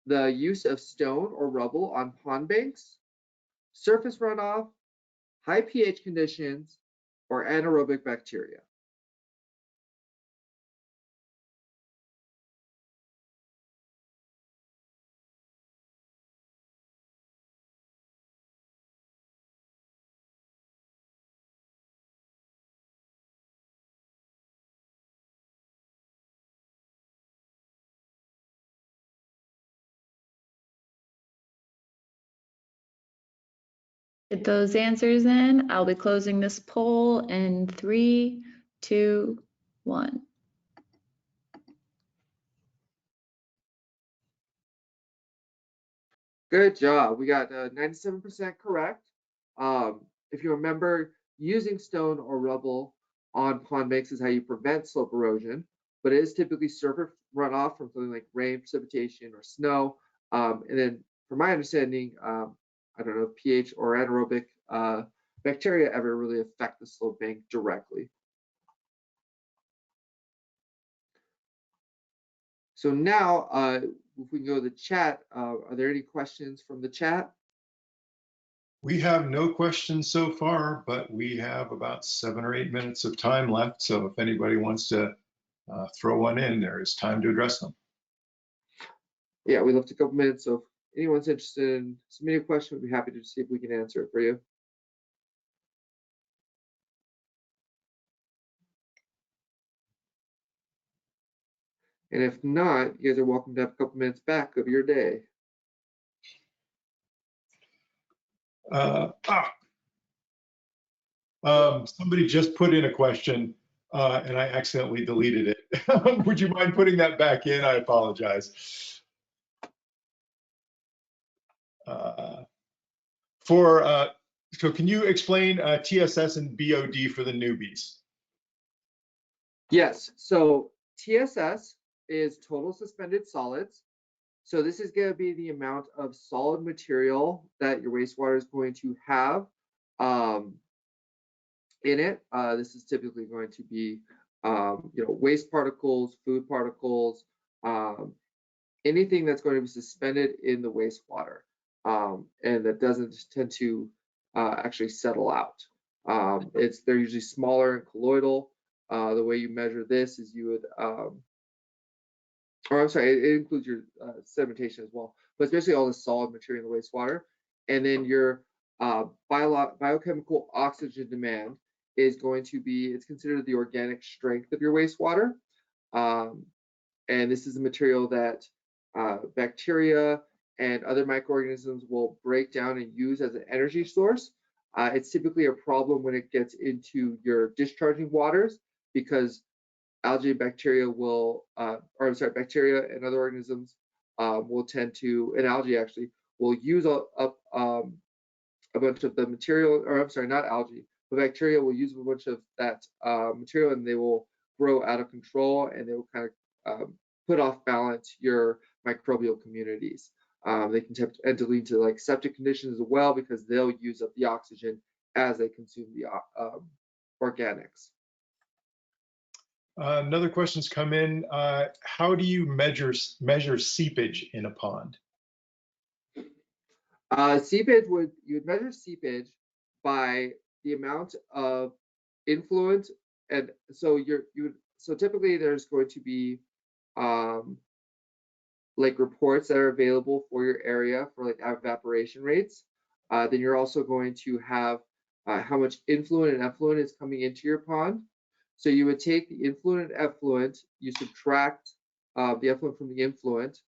Speaker 2: The use of stone or rubble on pond banks, surface runoff, high pH conditions, or anaerobic bacteria.
Speaker 1: Get those answers in. I'll be closing this poll in 3, 2, 1.
Speaker 2: Good job. We got 97% correct. If you remember, using stone or rubble on pond banks is how you prevent slope erosion, but it is typically surface runoff from something like rain, precipitation, or snow. And then, from my understanding, I don't know if pH or anaerobic bacteria ever really affect the slope bank directly. So now, if we can go to the chat, are there any questions from the chat?
Speaker 3: We have no questions so far, but we have about 7 or 8 minutes of time left. So if anybody wants to throw one in, there is time to address them.
Speaker 2: Yeah, we left a couple minutes, so if anyone's interested in submitting a question, we'd be happy to see if we can answer it for you. And if not, you guys are welcome to have a couple minutes back of your day.
Speaker 3: Somebody just put in a question and I accidentally deleted it. Would you mind putting that back in? I apologize. So can you explain TSS and BOD for the newbies?
Speaker 2: Yes, so TSS is total suspended solids. So this is going to be the amount of solid material that your wastewater is going to have in it. This is typically going to be waste particles, food particles, anything that's going to be suspended in the wastewater and that doesn't tend to actually settle out. They're usually smaller and colloidal. The way you measure this is you would, or I'm sorry, it includes your sedimentation as well, but it's basically all the solid material in the wastewater. And then your biochemical oxygen demand is going to be, it's considered the organic strength of your wastewater. And this is a material that bacteria and other microorganisms will break down and use as an energy source. It's typically a problem when it gets into your discharging waters because algae and bacteria will, bacteria and other organisms will tend to, and algae actually, will use up a bunch of the material, or I'm sorry, not algae, but bacteria will use a bunch of that material and they will grow out of control and they will kind of put off balance your microbial communities. They can tend to lead to like septic conditions as well because they'll use up the oxygen as they consume the organics.
Speaker 3: Another question's come in. How do you measure seepage in a pond?
Speaker 2: Seepage you would measure seepage by the amount of influent, and so so typically there's going to be like reports that are available for your area for like evaporation rates. Then you're also going to have how much influent and effluent is coming into your pond. So you would take the influent and effluent, you subtract the effluent from the influent,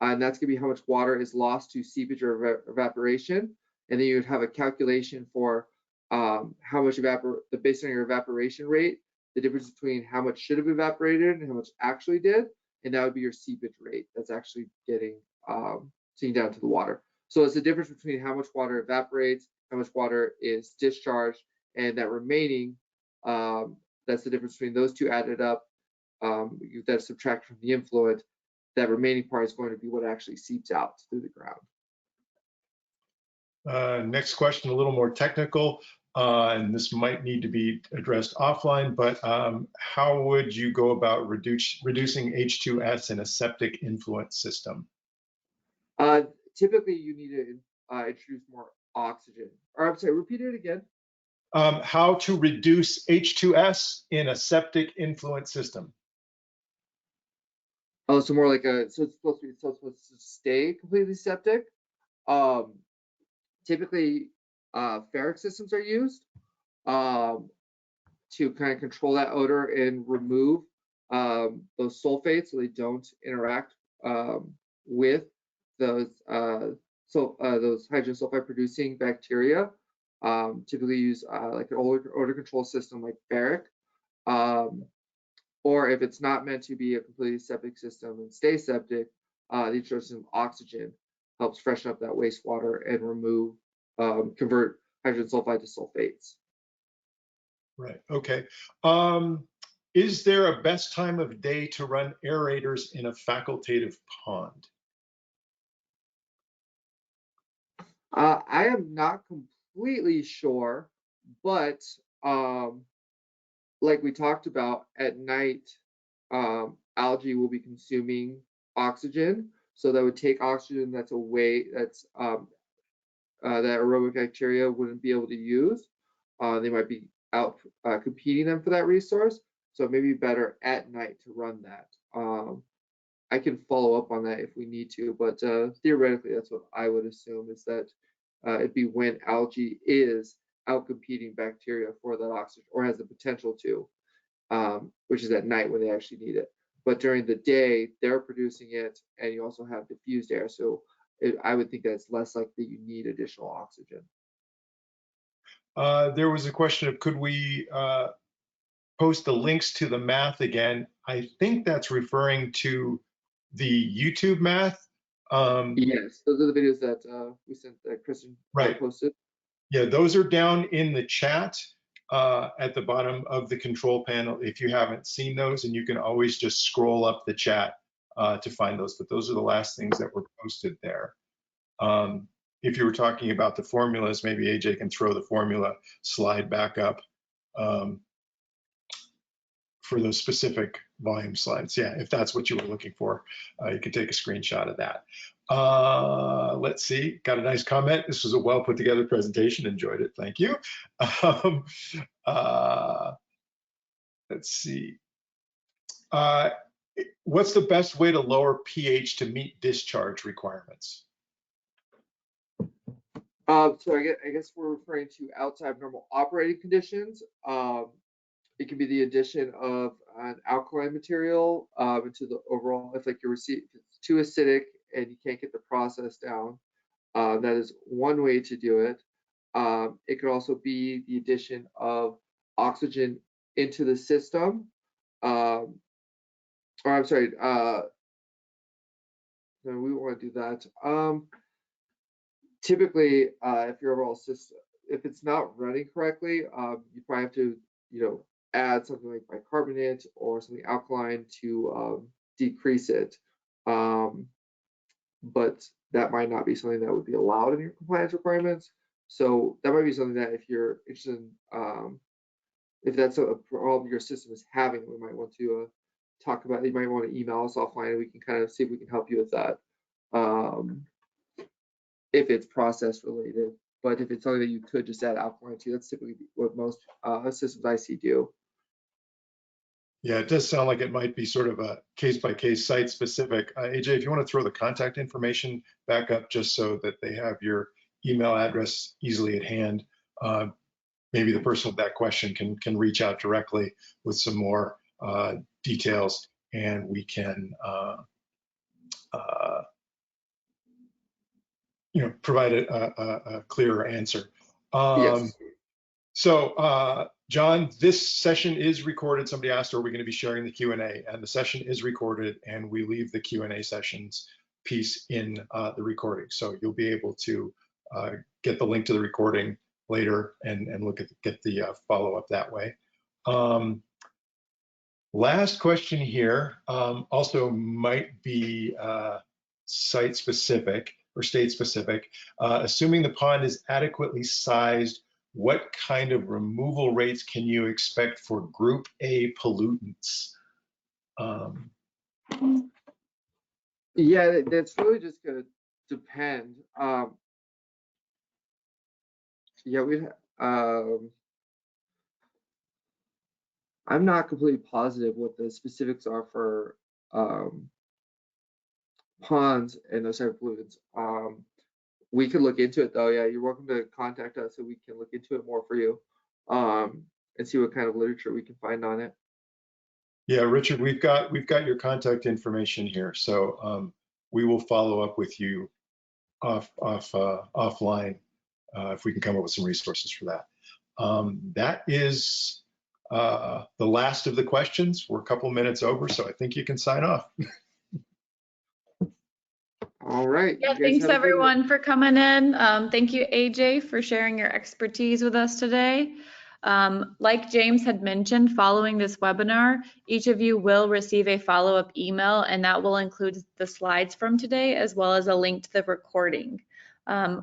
Speaker 2: and that's going to be how much water is lost to seepage or evaporation. And then you would have a calculation for how much based on your evaporation rate, the difference between how much should have evaporated and how much actually did, and that would be your seepage rate. That's actually getting seen down to the water. So it's the difference between how much water evaporates, how much water is discharged, and that remaining. That's the difference between those two added up. You then subtract from the influent. That remaining part is going to be what actually seeps out through the ground.
Speaker 3: Next question, a little more technical, and this might need to be addressed offline, but how would you go about reducing H2S in a septic influent system?
Speaker 2: Typically, you need to introduce more oxygen. Or I'm sorry, repeat it again.
Speaker 3: How to reduce H2S in a septic influent system.
Speaker 2: Oh, so more like so it's supposed to stay completely septic. Typically, ferric systems are used to kind of control that odor and remove those sulfates so they don't interact with those hydrogen sulfide producing bacteria. Typically use like an odor control system like Barrick. Or if it's not meant to be a completely septic system and stay septic, the introduction of oxygen helps freshen up that wastewater and remove, convert hydrogen sulfide to sulfates.
Speaker 3: Right. Okay. Is there a best time of day to run aerators in a facultative pond?
Speaker 2: I am not completely sure, but like we talked about, at night, algae will be consuming oxygen, so that would take oxygen that's away, that's that aerobic bacteria wouldn't be able to use. They might be out competing them for that resource, so it may be better at night to run that. I can follow up on that if we need to, but theoretically, that's what I would assume, is that it'd be when algae is out competing bacteria for that oxygen, or has the potential to, which is at night when they actually need it. But during the day, they're producing it, and you also have diffused air, so I would think that it's less likely you need additional oxygen.
Speaker 3: There was a question of, could we post the links to the math again? I think that's referring to the YouTube math.
Speaker 2: Yes, those are the videos that we sent, that Kristen
Speaker 3: Right.
Speaker 2: posted.
Speaker 3: Yeah, those are down in the chat at the bottom of the control panel if you haven't seen those, and you can always just scroll up the chat to find those, but those are the last things that were posted there. If you were talking about the formulas, maybe AJ can throw the formula slide back up for those specific volume slides. Yeah, if that's what you were looking for, you could take a screenshot of that. Let's see, got a nice comment. This was a well put together presentation. Enjoyed it. Thank you. Let's see. What's the best way to lower pH to meet discharge requirements?
Speaker 2: So I guess we're referring to outside normal operating conditions. It can be the addition of an alkaline material into the overall, if like your receipt, if it's too acidic and you can't get the process down, that is one way to do it. It could also be the addition of oxygen into the system. Or I'm sorry, no, we want to do that. Typically, if your overall system, if it's not running correctly, you probably have to, add something like bicarbonate or something alkaline to decrease it. But that might not be something that would be allowed in your compliance requirements. So that might be something that if you're interested in, if that's a problem your system is having, we might want to talk about it. You might want to email us offline and we can kind of see if we can help you with that. If it's process related, but if it's something that you could just add alkaline to, that's typically what most systems I see do.
Speaker 3: Yeah, it does sound like it might be sort of a case-by-case site specific. AJ, if you want to throw the contact information back up just so that they have your email address easily at hand, maybe the person with that question can reach out directly with some more details, and we can provide a clearer answer.
Speaker 2: Yes.
Speaker 3: So, John, this session is recorded. Somebody asked, are we going to be sharing the Q&A? And the session is recorded, and we leave the Q&A sessions piece in the recording. So you'll be able to get the link to the recording later and get the follow-up that way. Last question here also might be site-specific or state-specific. Assuming the pond is adequately sized, what kind of removal rates can you expect for group A pollutants?
Speaker 2: Yeah, that's really just going to depend. Yeah, I'm not completely positive what the specifics are for ponds and those type of pollutants. We could look into it though. Yeah, you're welcome to contact us so we can look into it more for you and see what kind of literature we can find on it.
Speaker 3: Yeah, Richard, we've got your contact information here, so we will follow up with you offline if we can come up with some resources for that. That is the last of the questions. We're a couple of minutes over, so I think you can sign off.
Speaker 2: All right.
Speaker 1: Yeah,
Speaker 2: you guys
Speaker 1: thanks
Speaker 2: have a good one.
Speaker 1: everyone for coming in. Thank you, AJ, for sharing your expertise with us today. Like James had mentioned, following this webinar, each of you will receive a follow-up email, and that will include the slides from today as well as a link to the recording.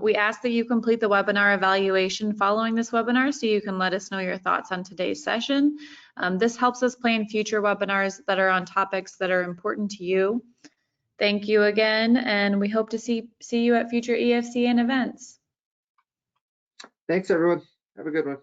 Speaker 1: We ask that you complete the webinar evaluation following this webinar so you can let us know your thoughts on today's session. This helps us plan future webinars that are on topics that are important to you. Thank you again, and we hope to see you at future EFCN events.
Speaker 2: Thanks, everyone. Have a good one.